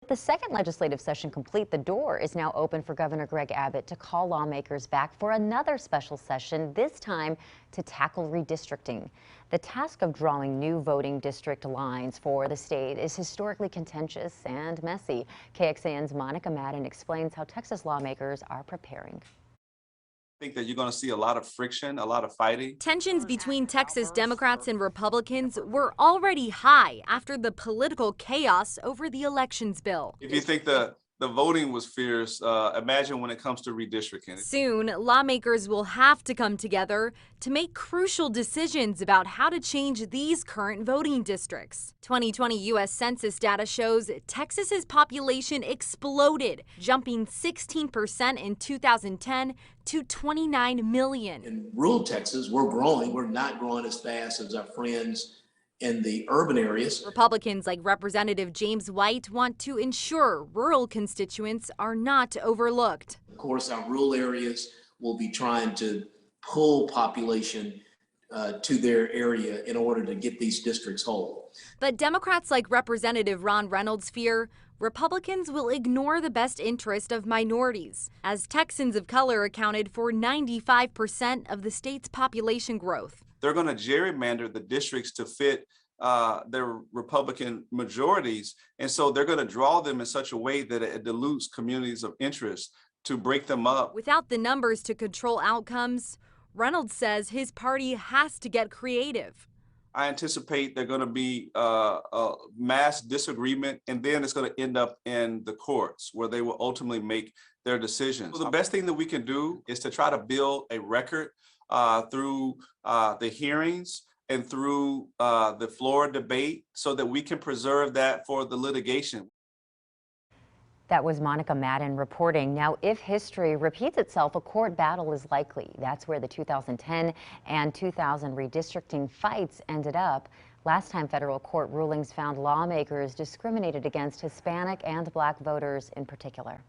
The second legislative session complete, the door is now open for Governor Greg Abbott to call lawmakers back for another special session, this time to tackle redistricting. The task of drawing new voting district lines for the state is historically contentious and messy. KXAN's Monica Madden explains how Texas lawmakers are preparing. Think that you're going to see a lot of friction, a lot of fighting. Tensions between Texas Democrats and Republicans were already high after the political chaos over the elections bill. If you think the voting was fierce, imagine when it comes to redistricting. Soon, lawmakers will have to come together to make crucial decisions about how to change these current voting districts. 2020 U.S. Census data shows Texas's population exploded, jumping 16% in 2010 to 29 million. In rural Texas, we're growing. We're not growing as fast as our friends in the urban areas. Republicans like Representative James White want to ensure rural constituents are not overlooked. Of course, our rural areas will be trying to pull population to their area in order to get these districts whole. But Democrats like Representative Ron Reynolds fear Republicans will ignore the best interest of minorities, as Texans of color accounted for 95% of the state's population growth. They're going to gerrymander the districts to fit their Republican majorities. And so they're going to draw them in such a way that it dilutes communities of interest to break them up. Without the numbers to control outcomes, Reynolds says his party has to get creative. I anticipate they're going to be a mass disagreement, and then it's going to end up in the courts where they will ultimately make their decisions. So the best thing that we can do is to try to build a record through the hearings and through the floor debate so that we can preserve that for the litigation. That was Monica Madden reporting. Now, if history repeats itself, a court battle is likely. That's where the 2010 and 2000 redistricting fights ended up. Last time, federal court rulings found lawmakers discriminated against Hispanic and Black voters in particular.